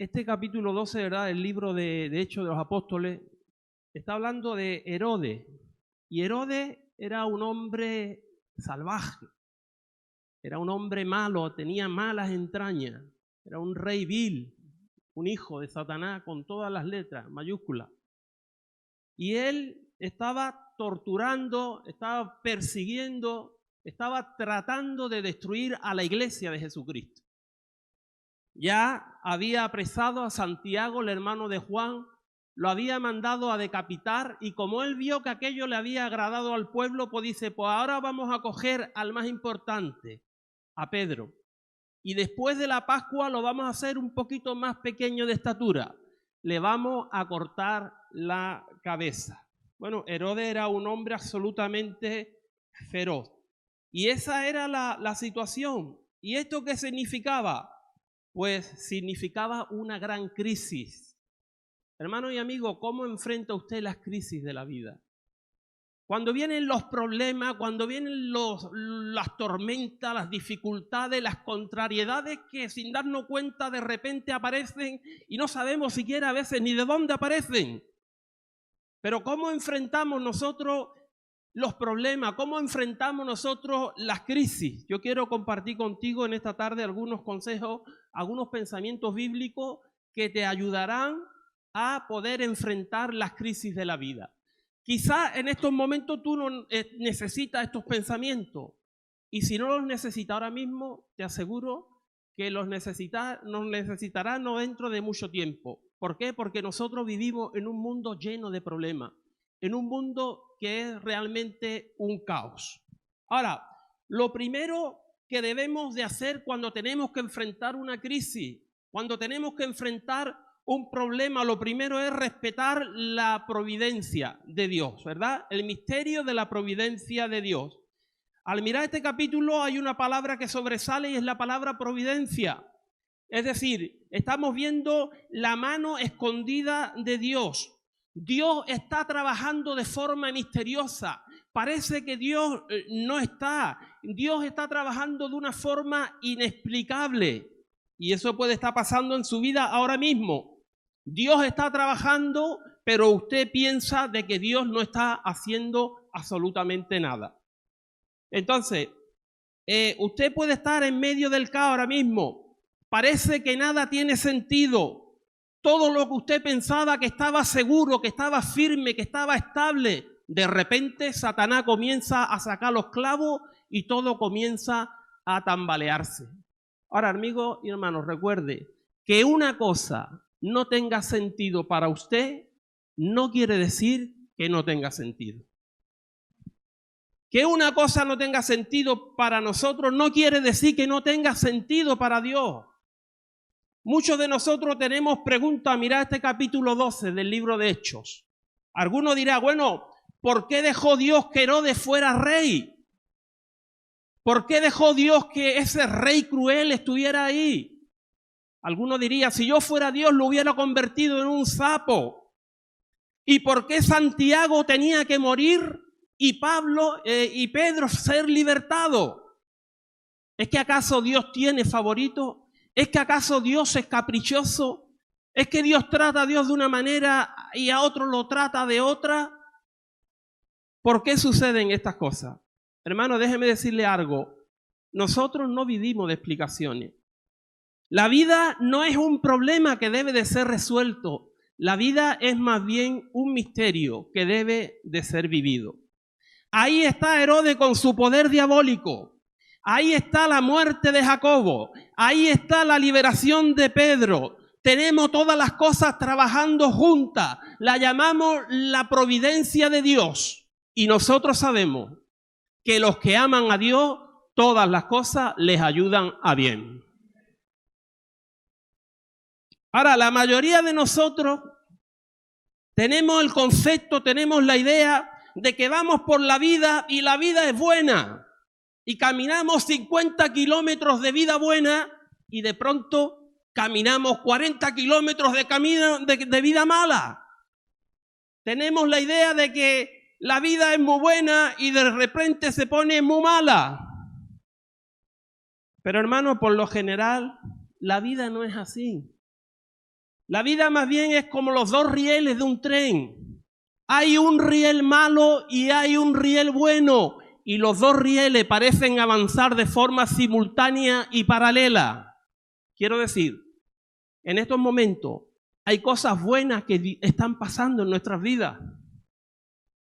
Este capítulo 12, ¿verdad?, del libro de Hechos de los Apóstoles, está hablando de Herodes. Y Herodes era un hombre salvaje, era un hombre malo, tenía malas entrañas, era un rey vil, un hijo de Satanás con todas las letras, mayúsculas. Y él estaba torturando, estaba persiguiendo, estaba tratando de destruir a la iglesia de Jesucristo. Ya había apresado a Santiago, el hermano de Juan, lo había mandado a decapitar, y como él vio que aquello le había agradado al pueblo, pues dice, pues ahora vamos a coger al más importante, a Pedro, y después de la Pascua lo vamos a hacer un poquito más pequeño de estatura, le vamos a cortar la cabeza. Bueno, Herodes era un hombre absolutamente feroz, y esa era la situación. ¿Y esto qué significaba? Pues significaba una gran crisis. Hermano y amigo, ¿cómo enfrenta usted las crisis de la vida? Cuando vienen los problemas, cuando vienen las tormentas, las dificultades, las contrariedades que sin darnos cuenta de repente aparecen y no sabemos siquiera a veces ni de dónde aparecen. Pero ¿cómo enfrentamos nosotros los problemas? ¿Cómo enfrentamos nosotros las crisis? Yo quiero compartir contigo en esta tarde algunos consejos, algunos pensamientos bíblicos que te ayudarán a poder enfrentar las crisis de la vida. Quizás en estos momentos tú no necesitas estos pensamientos, y si no los necesitas ahora mismo, te aseguro que los necesitarás no dentro de mucho tiempo. ¿Por qué? Porque nosotros vivimos en un mundo lleno de problemas, en un mundo que es realmente un caos. Ahora, lo primero que debemos de hacer cuando tenemos que enfrentar una crisis, cuando tenemos que enfrentar un problema, lo primero es respetar la providencia de Dios, ¿verdad? El misterio de la providencia de Dios. Al mirar este capítulo hay una palabra que sobresale y es la palabra providencia. Es decir, estamos viendo la mano escondida de Dios. Dios está trabajando de forma misteriosa. Parece que Dios no está. Dios está trabajando de una forma inexplicable. Y eso puede estar pasando en su vida ahora mismo. Dios está trabajando, pero usted piensa de que Dios no está haciendo absolutamente nada. Entonces, usted puede estar en medio del caos ahora mismo. Parece que nada tiene sentido. Todo lo que usted pensaba que estaba seguro, que estaba firme, que estaba estable, de repente Satanás comienza a sacar los clavos y todo comienza a tambalearse. Ahora, amigos y hermanos, recuerde que una cosa no tenga sentido para usted no quiere decir que no tenga sentido. Que una cosa no tenga sentido para nosotros no quiere decir que no tenga sentido para Dios. Muchos de nosotros tenemos preguntas. Mirad este capítulo 12 del libro de Hechos. Alguno dirá, bueno, ¿por qué dejó Dios que Herodes fuera rey? ¿Por qué dejó Dios que ese rey cruel estuviera ahí? Alguno diría, si yo fuera Dios lo hubiera convertido en un sapo. ¿Y por qué Santiago tenía que morir y Pablo y Pedro ser libertados? ¿Es que acaso Dios tiene favorito? ¿Es que acaso Dios es caprichoso? ¿Es que Dios trata a Dios de una manera y a otro lo trata de otra? ¿Por qué suceden estas cosas? Hermano, déjeme decirle algo. Nosotros no vivimos de explicaciones. La vida no es un problema que debe de ser resuelto. La vida es más bien un misterio que debe de ser vivido. Ahí está Herodes con su poder diabólico. Ahí está la muerte de Jacobo. Ahí está la liberación de Pedro. Tenemos todas las cosas trabajando juntas. La llamamos la providencia de Dios. Y nosotros sabemos que los que aman a Dios, todas las cosas les ayudan a bien. Ahora, la mayoría de nosotros tenemos el concepto, tenemos la idea de que vamos por la vida y la vida es buena. Y caminamos 50 kilómetros de vida buena y de pronto caminamos 40 kilómetros de camino de vida mala. Tenemos la idea de que la vida es muy buena y de repente se pone muy mala. Pero hermano, por lo general, la vida no es así. La vida más bien es como los dos rieles de un tren. Hay un riel malo y hay un riel bueno. Y los dos rieles parecen avanzar de forma simultánea y paralela. Quiero decir, en estos momentos hay cosas buenas que están pasando en nuestras vidas.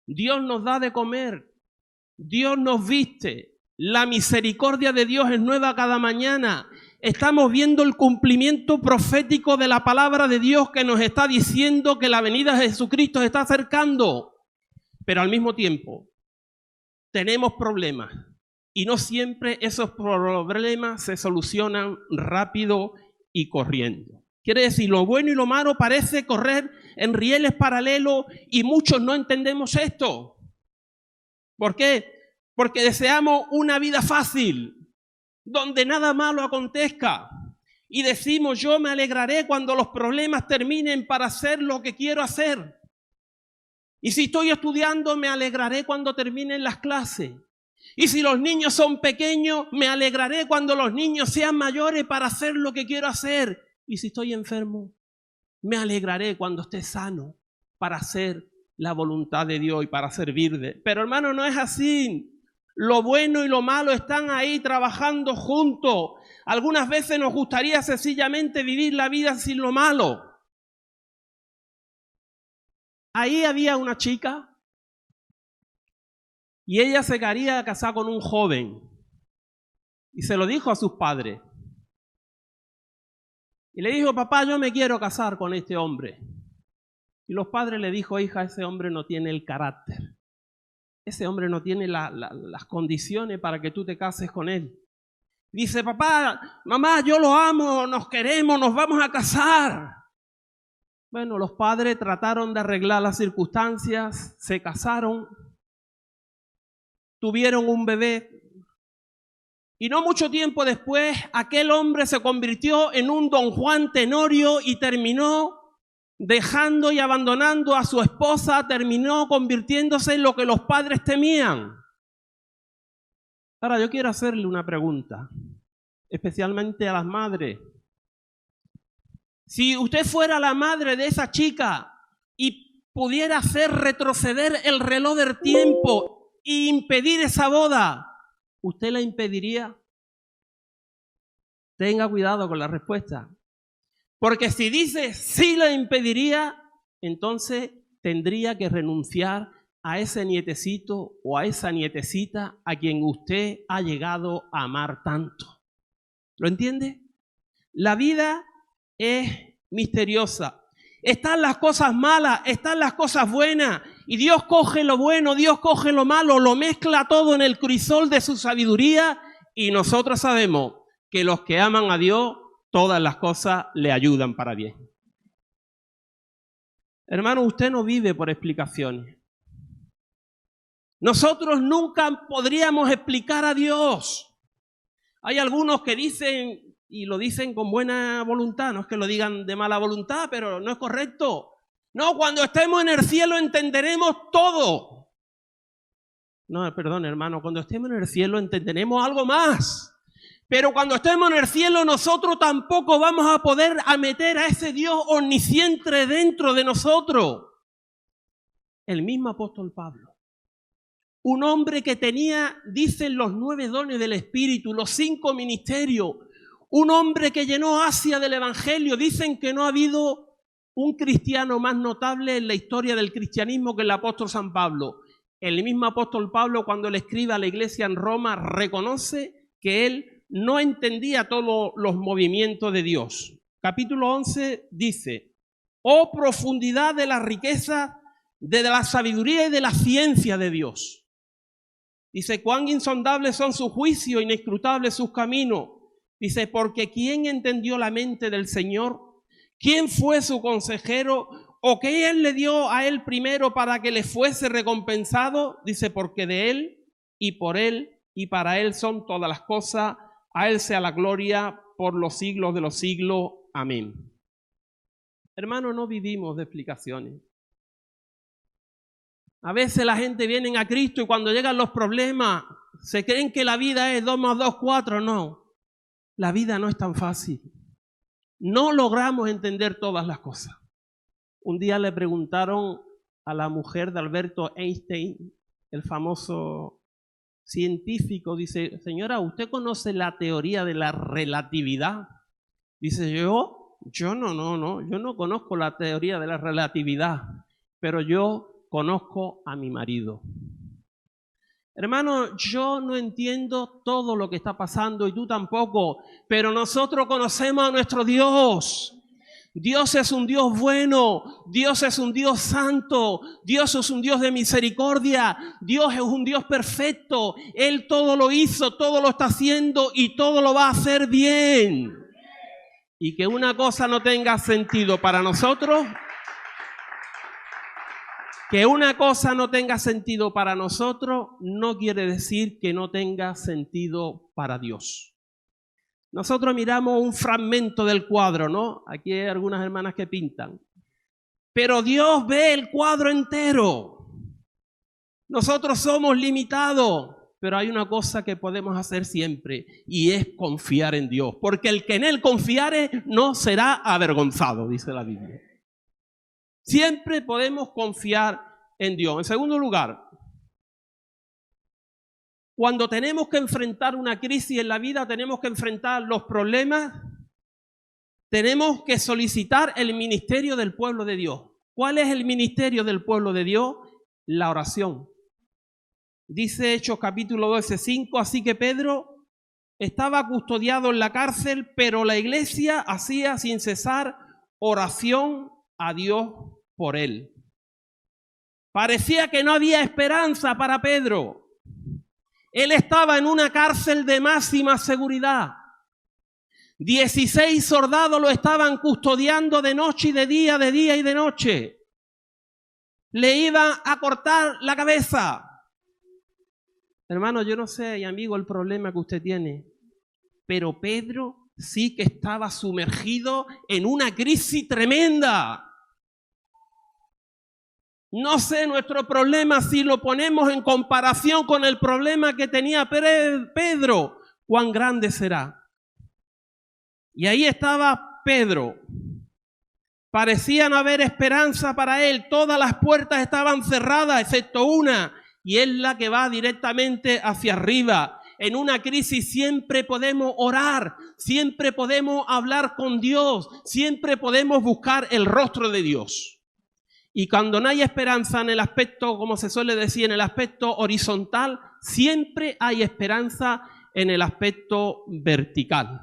Dios nos da de comer. Dios nos viste. La misericordia de Dios es nueva cada mañana. Estamos viendo el cumplimiento profético de la palabra de Dios que nos está diciendo que la venida de Jesucristo se está acercando. Pero al mismo tiempo, tenemos problemas. Y no siempre esos problemas se solucionan rápido y corriendo. Quiere decir, lo bueno y lo malo parece correr en rieles paralelos y muchos no entendemos esto. ¿Por qué? Porque deseamos una vida fácil, donde nada malo acontezca. Y decimos, yo me alegraré cuando los problemas terminen para hacer lo que quiero hacer. Y si estoy estudiando, me alegraré cuando terminen las clases. Y si los niños son pequeños, me alegraré cuando los niños sean mayores para hacer lo que quiero hacer. Y si estoy enfermo, me alegraré cuando esté sano para hacer la voluntad de Dios y para servirle. Pero hermano, no es así. Lo bueno y lo malo están ahí trabajando juntos. Algunas veces nos gustaría sencillamente vivir la vida sin lo malo. Ahí había una chica y ella se quería casar con un joven y se lo dijo a sus padres. Y le dijo, papá, yo me quiero casar con este hombre. Y los padres le dijo, hija, ese hombre no tiene el carácter. Ese hombre no tiene las condiciones para que tú te cases con él. Dice, papá, mamá, yo lo amo, nos queremos, nos vamos a casar. Bueno, los padres trataron de arreglar las circunstancias, se casaron, tuvieron un bebé. Y no mucho tiempo después, aquel hombre se convirtió en un Don Juan Tenorio y terminó dejando y abandonando a su esposa, terminó convirtiéndose en lo que los padres temían. Ahora yo quiero hacerle una pregunta, especialmente a las madres. Si usted fuera la madre de esa chica y pudiera hacer retroceder el reloj del tiempo e impedir esa boda, ¿usted la impediría? Tenga cuidado con la respuesta. Porque si dice sí la impediría, entonces tendría que renunciar a ese nietecito o a esa nietecita a quien usted ha llegado a amar tanto. ¿Lo entiende? La vida es misteriosa. Están las cosas malas, están las cosas buenas. Y Dios coge lo bueno, Dios coge lo malo, lo mezcla todo en el crisol de su sabiduría. Y nosotros sabemos que los que aman a Dios, todas las cosas le ayudan para bien. Hermano, usted no vive por explicaciones. Nosotros nunca podríamos explicar a Dios. Hay algunos que dicen, y lo dicen con buena voluntad, no es que lo digan de mala voluntad, pero no es correcto. No, cuando estemos en el cielo entenderemos todo. No, perdón, hermano, cuando estemos en el cielo entenderemos algo más. Pero cuando estemos en el cielo nosotros tampoco vamos a poder meter a ese Dios omnisciente dentro de nosotros. El mismo apóstol Pablo. Un hombre que tenía, dicen, los 9 dones del Espíritu, los 5 ministerios. Un hombre que llenó Asia del Evangelio. Dicen que no ha habido un cristiano más notable en la historia del cristianismo que el apóstol San Pablo. El mismo apóstol Pablo, cuando le escribe a la iglesia en Roma, reconoce que él no entendía todos los movimientos de Dios. Capítulo 11 dice, oh profundidad de la riqueza, de la sabiduría y de la ciencia de Dios. Dice, cuán insondables son sus juicios, inescrutables sus caminos. Dice, porque ¿quién entendió la mente del Señor? ¿Quién fue su consejero? ¿O qué Él le dio a Él primero para que le fuese recompensado? Dice, porque de Él y por Él y para Él son todas las cosas. A Él sea la gloria por los siglos de los siglos. Amén. Hermano, no vivimos de explicaciones. A veces la gente viene a Cristo y cuando llegan los problemas se creen que la vida es 2 más 2, 4. No, la vida no es tan fácil. no logramos entender todas las cosas. Un día le preguntaron a la mujer de Albert Einstein, el famoso científico, dice, señora, ¿usted conoce la teoría de la relatividad? Dice, yo no conozco la teoría de la relatividad, pero yo conozco a mi marido. Hermano, yo no entiendo todo lo que está pasando y tú tampoco, pero nosotros conocemos a nuestro Dios. Dios es un Dios bueno, Dios es un Dios santo, Dios es un Dios de misericordia, Dios es un Dios perfecto. Él todo lo hizo, todo lo está haciendo y todo lo va a hacer bien. Y que una cosa no tenga sentido para nosotros, no quiere decir que no tenga sentido para Dios. Nosotros miramos un fragmento del cuadro, ¿no? Aquí hay algunas hermanas que pintan. Pero Dios ve el cuadro entero. Nosotros somos limitados, pero hay una cosa que podemos hacer siempre y es confiar en Dios. Porque el que en Él confiare no será avergonzado, dice la Biblia. Siempre podemos confiar en Dios. En segundo lugar, cuando tenemos que enfrentar una crisis en la vida, tenemos que enfrentar los problemas, tenemos que solicitar el ministerio del pueblo de Dios. ¿Cuál es el ministerio del pueblo de Dios? La oración. Dice Hechos capítulo 12, 5, así que Pedro estaba custodiado en la cárcel, pero la iglesia hacía sin cesar oración a Dios por él. Parecía que no había esperanza para Pedro. Él estaba en una cárcel de máxima seguridad. 16 soldados lo estaban custodiando de noche y de día y de noche. Le iban a cortar la cabeza. Hermano, yo no sé, y amigo, el problema que usted tiene, pero Pedro sí que estaba sumergido en una crisis tremenda. No sé nuestro problema si lo ponemos en comparación con el problema que tenía Pedro, cuán grande será. Y ahí estaba Pedro. Parecía no haber esperanza para él. Todas las puertas estaban cerradas, excepto una, y es la que va directamente hacia arriba. En una crisis siempre podemos orar, siempre podemos hablar con Dios, siempre podemos buscar el rostro de Dios. Y cuando no hay esperanza en el aspecto, como se suele decir, en el aspecto horizontal, siempre hay esperanza en el aspecto vertical.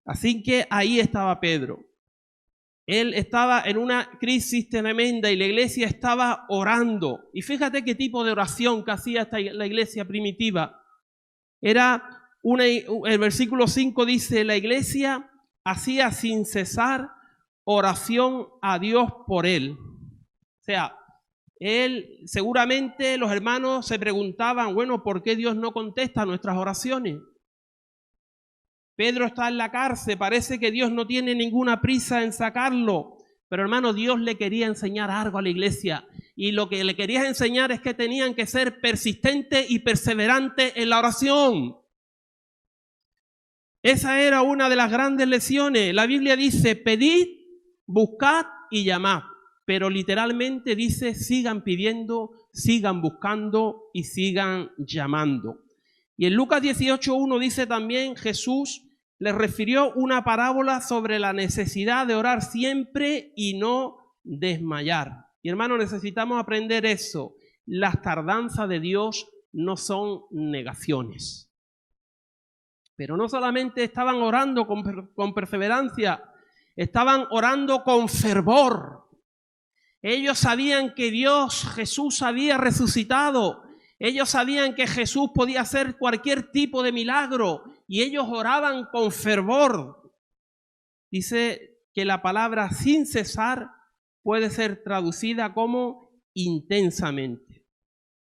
Así que ahí estaba Pedro. Él estaba en una crisis tremenda y la iglesia estaba orando. Y fíjate qué tipo de oración que hacía la iglesia primitiva. El versículo 5 dice, la iglesia hacía sin cesar oración a Dios por él. O sea, seguramente los hermanos se preguntaban, bueno, ¿por qué Dios no contesta nuestras oraciones? Pedro está en la cárcel, parece que Dios no tiene ninguna prisa en sacarlo. Pero hermano, Dios le quería enseñar algo a la iglesia. Y lo que le quería enseñar es que tenían que ser persistentes y perseverantes en la oración. Esa era una de las grandes lecciones. La Biblia dice, pedid, buscad y llamad, pero literalmente dice sigan pidiendo, sigan buscando y sigan llamando. Y en Lucas 18:1 dice también Jesús les refirió una parábola sobre la necesidad de orar siempre y no desmayar. Y hermano, necesitamos aprender eso. Las tardanzas de Dios no son negaciones. Pero no solamente estaban orando con perseverancia, estaban orando con fervor. Ellos sabían que Jesús había resucitado. Ellos sabían que Jesús podía hacer cualquier tipo de milagro. Y ellos oraban con fervor. Dice que la palabra sin cesar puede ser traducida como intensamente.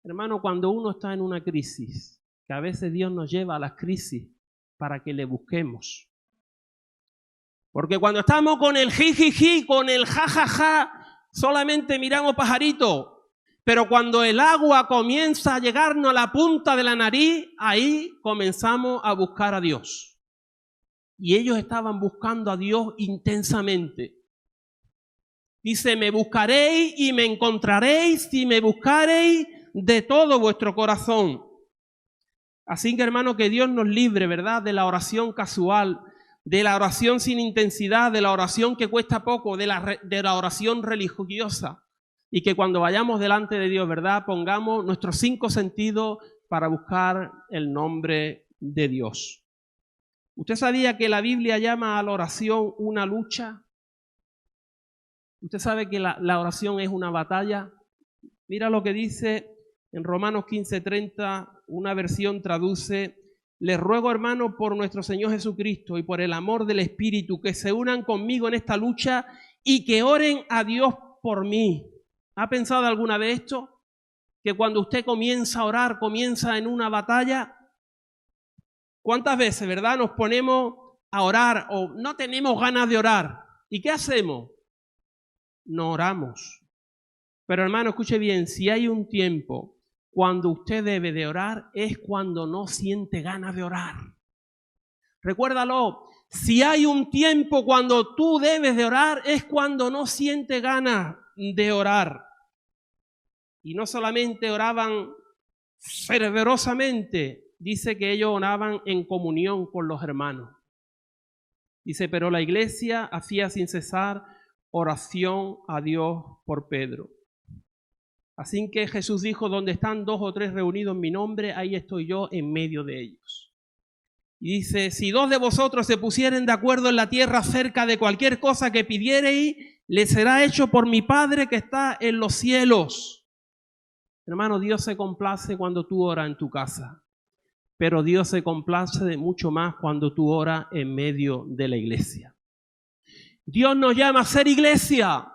Hermano, cuando uno está en una crisis, que a veces Dios nos lleva a las crisis para que le busquemos. Porque cuando estamos con el jijiji, con el jajaja, solamente miramos pajaritos. Pero cuando el agua comienza a llegarnos a la punta de la nariz, ahí comenzamos a buscar a Dios. y ellos estaban buscando a Dios intensamente. Dice, me buscaréis y me encontraréis si me buscaréis de todo vuestro corazón. Así que, hermano, que Dios nos libre, ¿verdad?, de la oración casual, de la oración sin intensidad, de la oración que cuesta poco, de la oración religiosa. Y que cuando vayamos delante de Dios, ¿verdad?, pongamos nuestros 5 sentidos para buscar el nombre de Dios. ¿Usted sabía que la Biblia llama a la oración una lucha? ¿Usted sabe que la oración es una batalla? Mira lo que dice en Romanos 15:30, una versión traduce: les ruego, hermano, por nuestro Señor Jesucristo y por el amor del Espíritu, que se unan conmigo en esta lucha y que oren a Dios por mí. ¿Ha pensado alguna vez esto? Que cuando usted comienza a orar, comienza en una batalla. ¿Cuántas veces, verdad, nos ponemos a orar o no tenemos ganas de orar? ¿Y qué hacemos? No oramos. Pero, hermano, escuche bien, si hay un tiempo cuando usted debe de orar, es cuando no siente ganas de orar. Recuérdalo, si hay un tiempo cuando tú debes de orar, es cuando no siente ganas de orar. Y no solamente oraban fervorosamente, dice que ellos oraban en comunión con los hermanos. Dice, pero la iglesia hacía sin cesar oración a Dios por Pedro. Así que Jesús dijo, donde están 2 o 3 reunidos en mi nombre, ahí estoy yo en medio de ellos. Y dice, si 2 de vosotros se pusieren de acuerdo en la tierra acerca de cualquier cosa que pidiereis, les será hecho por mi Padre que está en los cielos. Hermano, Dios se complace cuando tú oras en tu casa, pero Dios se complace de mucho más cuando tú oras en medio de la iglesia. Dios nos llama a ser iglesia.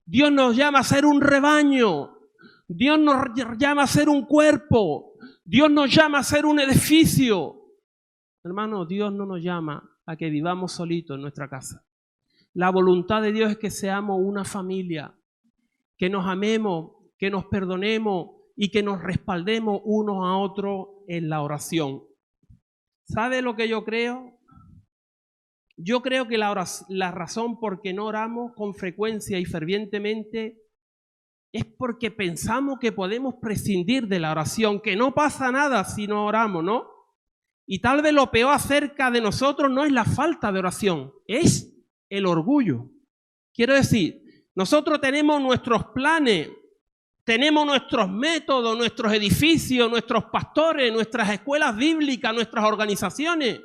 Dios nos llama a ser un rebaño. Dios nos llama a ser un cuerpo. Dios nos llama a ser un edificio. Hermano, Dios no nos llama a que vivamos solitos en nuestra casa. La voluntad de Dios es que seamos una familia, que nos amemos, que nos perdonemos y que nos respaldemos unos a otros en la oración. ¿Sabe lo que yo creo? Yo creo que la razón por que no oramos con frecuencia y fervientemente es porque pensamos que podemos prescindir de la oración, que no pasa nada si no oramos, ¿no? Y tal vez lo peor acerca de nosotros no es la falta de oración, es el orgullo. Quiero decir, nosotros tenemos nuestros planes, tenemos nuestros métodos, nuestros edificios, nuestros pastores, nuestras escuelas bíblicas, nuestras organizaciones.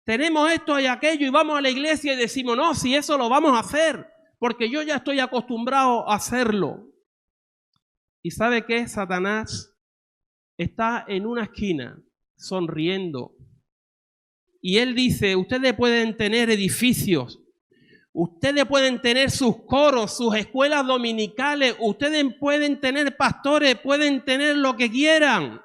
Tenemos esto y aquello y vamos a la iglesia y decimos, no, si eso lo vamos a hacer, porque yo ya estoy acostumbrado a hacerlo. ¿Y sabe qué? Satanás está en una esquina sonriendo. Y él dice, ustedes pueden tener edificios, ustedes pueden tener sus coros, sus escuelas dominicales, ustedes pueden tener pastores, pueden tener lo que quieran,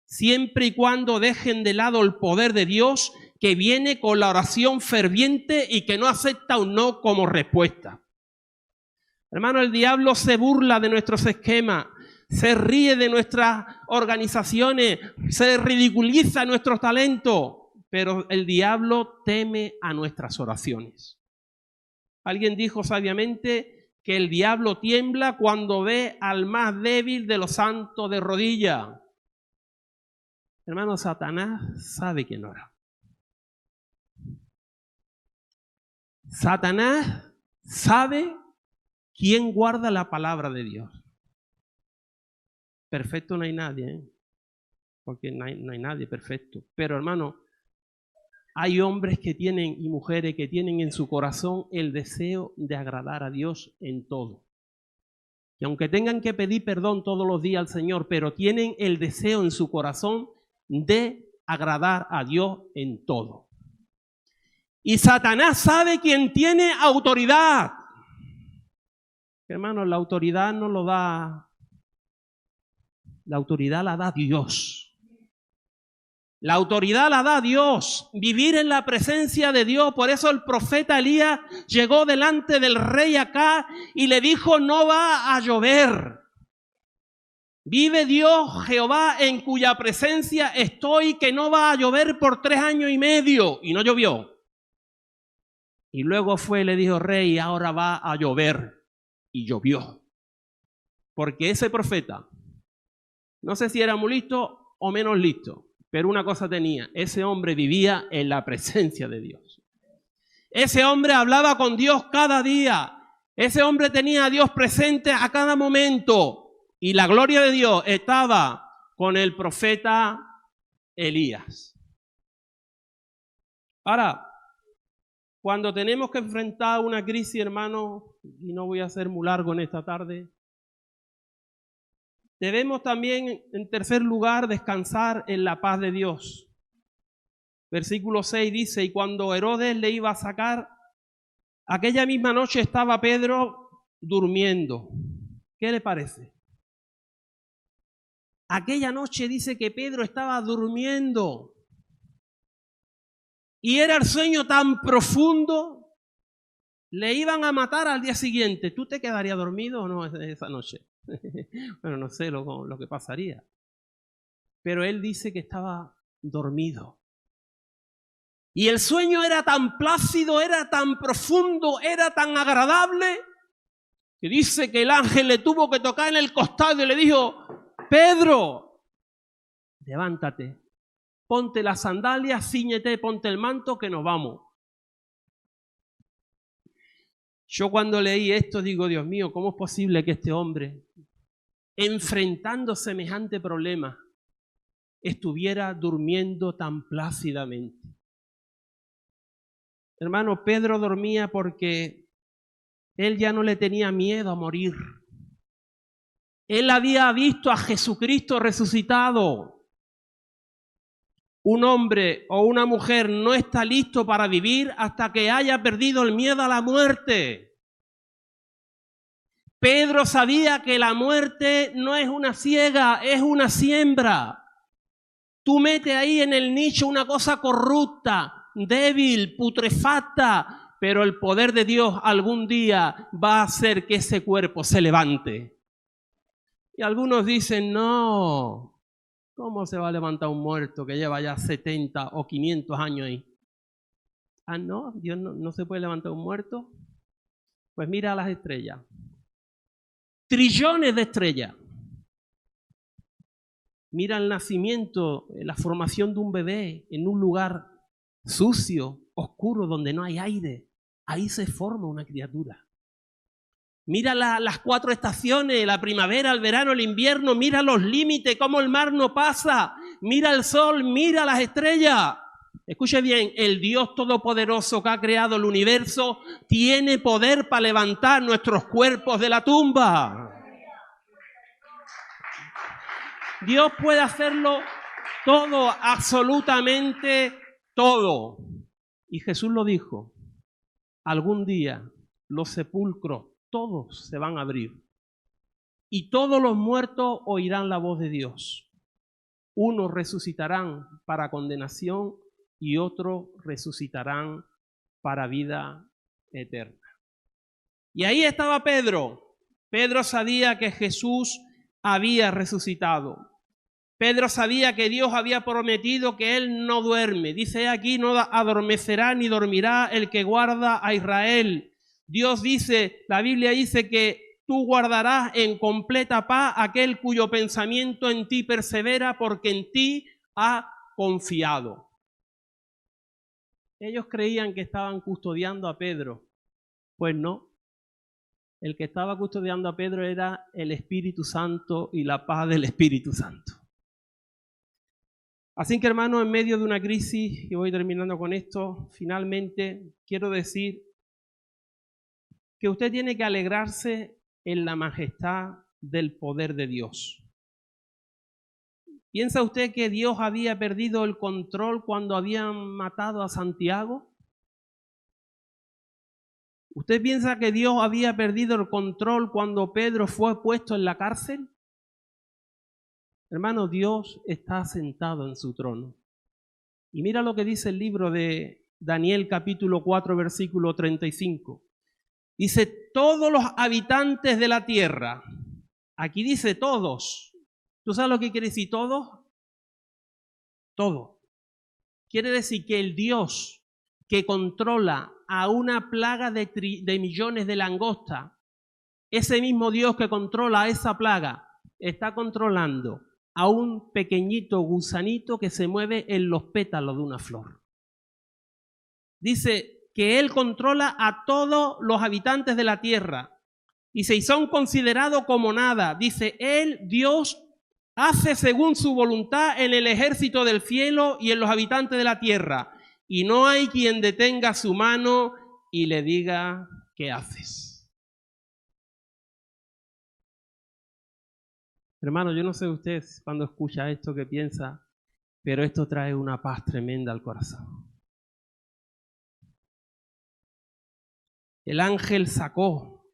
siempre y cuando dejen de lado el poder de Dios que viene con la oración ferviente y que no acepta un no como respuesta. Hermano, el diablo se burla de nuestros esquemas, se ríe de nuestras organizaciones, se ridiculiza nuestros talentos, pero el diablo teme a nuestras oraciones. Alguien dijo sabiamente que el diablo tiembla cuando ve al más débil de los santos de rodillas. Hermano, Satanás sabe quién ora. Satanás sabe quién guarda la palabra de Dios. Perfecto no hay nadie, ¿eh? Porque no hay nadie perfecto. Pero hermano, hay hombres que tienen y mujeres que tienen en su corazón el deseo de agradar a Dios en todo. Y aunque tengan que pedir perdón todos los días al Señor, pero tienen el deseo en su corazón de agradar a Dios en todo. Y Satanás sabe quién tiene autoridad. Hermano, la autoridad no lo da, la autoridad la da Dios. La autoridad la da Dios, vivir en la presencia de Dios. Por eso el profeta Elías llegó delante del rey Acab y le dijo, no va a llover. Vive Dios, Jehová, en cuya presencia estoy, que no va a llover por 3 años y medio. Y no llovió. Y luego fue y le dijo, rey, ahora va a llover. Y llovió. Porque ese profeta, no sé si era muy listo o menos listo, pero una cosa tenía, ese hombre vivía en la presencia de Dios. Ese hombre hablaba con Dios cada día. Ese hombre tenía a Dios presente a cada momento. Y la gloria de Dios estaba con el profeta Elías. Ahora, cuando tenemos que enfrentar una crisis, hermano, y no voy a ser muy largo en esta tarde, debemos también, en tercer lugar, descansar en la paz de Dios. Versículo 6 dice, y cuando Herodes le iba a sacar, aquella misma noche estaba Pedro durmiendo. ¿Qué le parece? Aquella noche dice que Pedro estaba durmiendo. Y era el sueño tan profundo, le iban a matar al día siguiente. ¿Tú te quedarías dormido o no esa noche? Bueno, no sé lo que pasaría. Pero él dice que estaba dormido. Y el sueño era tan plácido, era tan profundo, era tan agradable, que dice que el ángel le tuvo que tocar en el costado y le dijo, Pedro, levántate, ponte las sandalias, cíñete, ponte el manto, que nos vamos. Yo cuando leí esto digo, Dios mío, ¿cómo es posible que este hombre, enfrentando semejante problema, estuviera durmiendo tan plácidamente? Hermano, Pedro dormía porque él ya no le tenía miedo a morir. Él había visto a Jesucristo resucitado. Un hombre o una mujer no está listo para vivir hasta que haya perdido el miedo a la muerte. Pedro sabía que la muerte no es una siega, es una siembra. Tú metes ahí en el nicho una cosa corrupta, débil, putrefacta, pero el poder de Dios algún día va a hacer que ese cuerpo se levante. Y algunos dicen, no, ¿cómo se va a levantar un muerto que lleva ya 70 o 500 años ahí? Ah, no, Dios no se puede levantar un muerto. Pues mira las estrellas. Trillones de estrellas. Mira el nacimiento, la formación de un bebé en un lugar sucio, oscuro, donde no hay aire. Ahí se forma una criatura. Mira las 4 estaciones, la primavera, el verano, el invierno. Mira los límites, cómo el mar no pasa. Mira el sol, mira las estrellas. Escuche bien, el Dios Todopoderoso que ha creado el universo tiene poder para levantar nuestros cuerpos de la tumba. Dios puede hacerlo todo, absolutamente todo. Y Jesús lo dijo, algún día los sepulcros todos se van a abrir y todos los muertos oirán la voz de Dios. Unos resucitarán para condenación y otros resucitarán para vida eterna. Y ahí estaba Pedro. Pedro sabía que Jesús había resucitado. Pedro sabía que Dios había prometido que Él no duerme. Dice aquí, no adormecerá ni dormirá el que guarda a Israel. Dios dice, la Biblia dice que tú guardarás en completa paz aquel cuyo pensamiento en ti persevera porque en ti ha confiado. Ellos creían que estaban custodiando a Pedro. Pues no. El que estaba custodiando a Pedro era el Espíritu Santo y la paz del Espíritu Santo. Así que, hermano, en medio de una crisis, y voy terminando con esto, finalmente quiero decir que usted tiene que alegrarse en la majestad del poder de Dios. ¿Piensa usted que Dios había perdido el control cuando habían matado a Santiago? ¿Usted piensa que Dios había perdido el control cuando Pedro fue puesto en la cárcel? Hermano, Dios está sentado en su trono. Y mira lo que dice el libro de Daniel capítulo 4, versículo 35. Dice, todos los habitantes de la tierra, aquí dice todos, ¿Tú sabes lo que quiere decir todo? Todo. Quiere decir que el Dios que controla a una plaga de millones de langostas, ese mismo Dios que controla a esa plaga, está controlando a un pequeñito gusanito que se mueve en los pétalos de una flor. Dice que Él controla a todos los habitantes de la tierra. Dice, y son considerados como nada. Dice, Él, Dios, hace según su voluntad en el ejército del cielo y en los habitantes de la tierra. Y no hay quien detenga su mano y le diga, ¿qué haces? Hermano, yo no sé usted cuando escucha esto qué piensa, pero esto trae una paz tremenda al corazón. El ángel sacó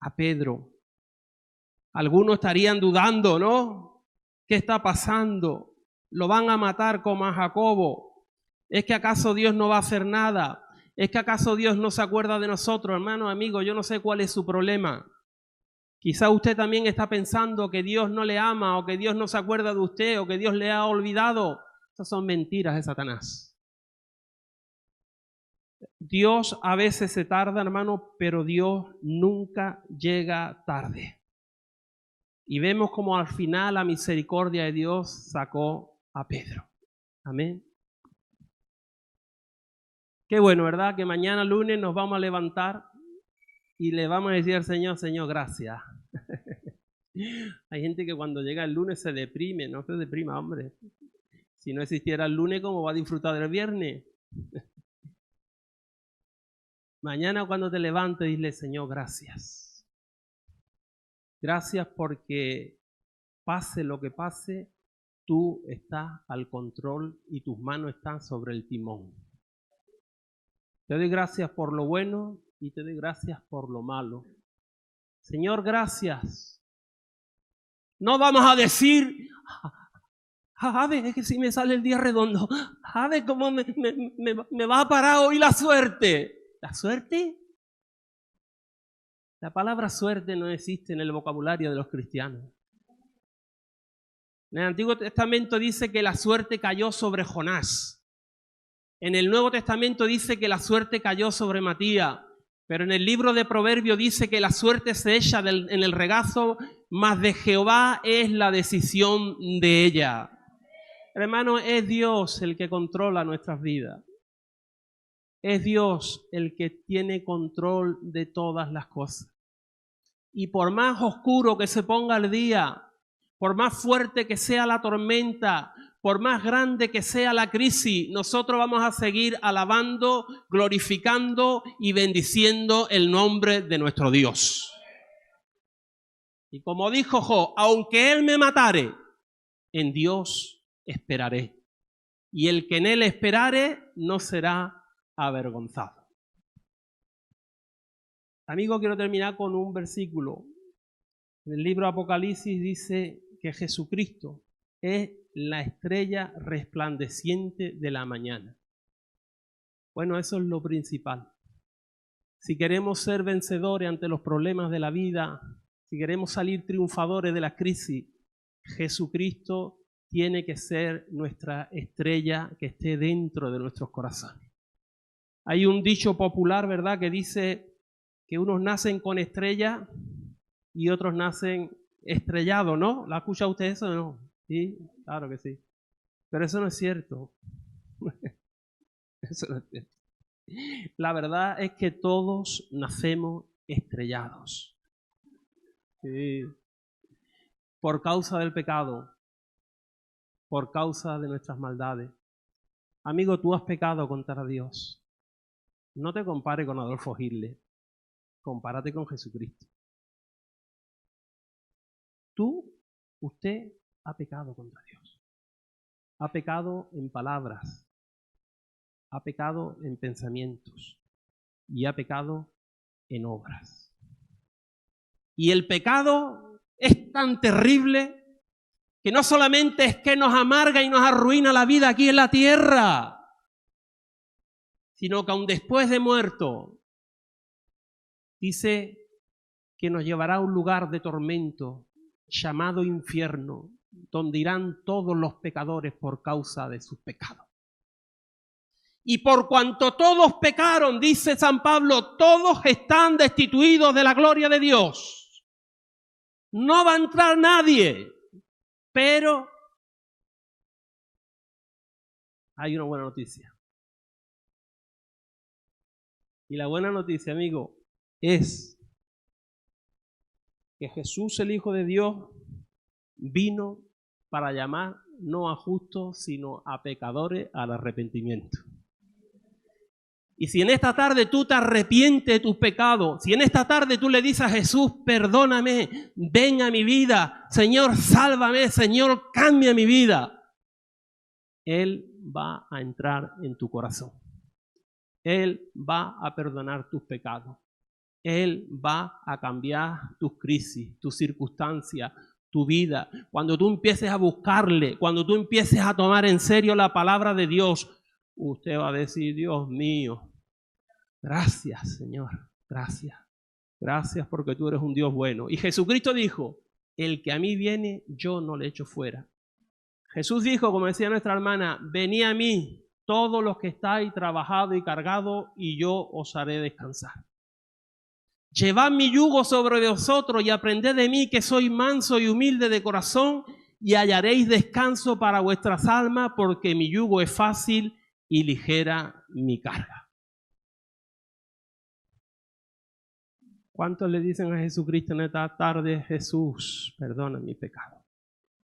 a Pedro. Algunos estarían dudando, ¿no? ¿Qué está pasando? ¿Lo van a matar como a Jacobo? ¿Es que acaso Dios no va a hacer nada? ¿Es que acaso Dios no se acuerda de nosotros? Hermano, amigo, yo no sé cuál es su problema. Quizá usted también está pensando que Dios no le ama o que Dios no se acuerda de usted o que Dios le ha olvidado. Esas son mentiras de Satanás. Dios a veces se tarda, hermano, pero Dios nunca llega tarde. Y vemos como al final la misericordia de Dios sacó a Pedro. Amén. Qué bueno, ¿verdad? Que mañana lunes nos vamos a levantar y le vamos a decir al Señor, Señor, gracias. Hay gente que cuando llega el lunes se deprime, no se deprima, hombre. Si no existiera el lunes, ¿cómo va a disfrutar del viernes? Mañana cuando te levantes, dile, Señor, gracias. Gracias porque pase lo que pase, tú estás al control y tus manos están sobre el timón. Te doy gracias por lo bueno y te doy gracias por lo malo. Señor, gracias. No vamos a decir, ver, es que si me sale el día redondo, ver cómo me va a parar hoy la suerte. ¿La suerte? La palabra suerte no existe en el vocabulario de los cristianos. En el Antiguo Testamento dice que la suerte cayó sobre Jonás. En el Nuevo Testamento dice que la suerte cayó sobre Matías. Pero en el libro de Proverbios dice que la suerte se echa en el regazo, mas de Jehová es la decisión de ella. Hermano, es Dios el que controla nuestras vidas. Es Dios el que tiene control de todas las cosas. Y por más oscuro que se ponga el día, por más fuerte que sea la tormenta, por más grande que sea la crisis, nosotros vamos a seguir alabando, glorificando y bendiciendo el nombre de nuestro Dios. Y como dijo Job, aunque Él me matare, en Dios esperaré. Y el que en Él esperare no será avergonzado. Amigo, quiero terminar con un versículo. En el libro de Apocalipsis dice que Jesucristo es la estrella resplandeciente de la mañana. Bueno, eso es lo principal. Si queremos ser vencedores ante los problemas de la vida, si queremos salir triunfadores de la crisis, Jesucristo tiene que ser nuestra estrella que esté dentro de nuestros corazones. Hay un dicho popular, ¿verdad?, que dice que unos nacen con estrella y otros nacen estrellados, ¿no? ¿La ha escuchado usted eso o no? Sí, claro que sí. Pero eso no es cierto. Eso no es cierto. La verdad es que todos nacemos estrellados. Sí. Por causa del pecado, por causa de nuestras maldades. Amigo, tú has pecado contra Dios. No te compares con Adolfo Hitler, compárate con Jesucristo. Usted ha pecado contra Dios. Ha pecado en palabras, ha pecado en pensamientos y ha pecado en obras. Y el pecado es tan terrible que no solamente es que nos amarga y nos arruina la vida aquí en la tierra, sino que aun después de muerto, dice que nos llevará a un lugar de tormento, llamado infierno, donde irán todos los pecadores por causa de sus pecados. Y por cuanto todos pecaron, dice San Pablo, todos están destituidos de la gloria de Dios. No va a entrar nadie, pero hay una buena noticia. Y la buena noticia, amigo, es que Jesús, el Hijo de Dios, vino para llamar no a justos, sino a pecadores al arrepentimiento. Y si en esta tarde tú te arrepientes de tus pecados, si en esta tarde tú le dices a Jesús, perdóname, ven a mi vida, Señor, sálvame, Señor, cambia mi vida, Él va a entrar en tu corazón. Él va a perdonar tus pecados. Él va a cambiar tus crisis, tus circunstancias, tu vida. Cuando tú empieces a buscarle, cuando tú empieces a tomar en serio la palabra de Dios, usted va a decir, Dios mío, gracias, Señor, gracias. Gracias porque tú eres un Dios bueno. Y Jesucristo dijo, el que a mí viene, yo no le echo fuera. Jesús dijo, como decía nuestra hermana, venid a mí, todos los que estáis trabajados y cargados, y yo os haré descansar. Llevad mi yugo sobre vosotros y aprended de mí, que soy manso y humilde de corazón, y hallaréis descanso para vuestras almas, porque mi yugo es fácil y ligera mi carga. ¿Cuántos le dicen a Jesucristo en esta tarde, Jesús, perdona mi pecado?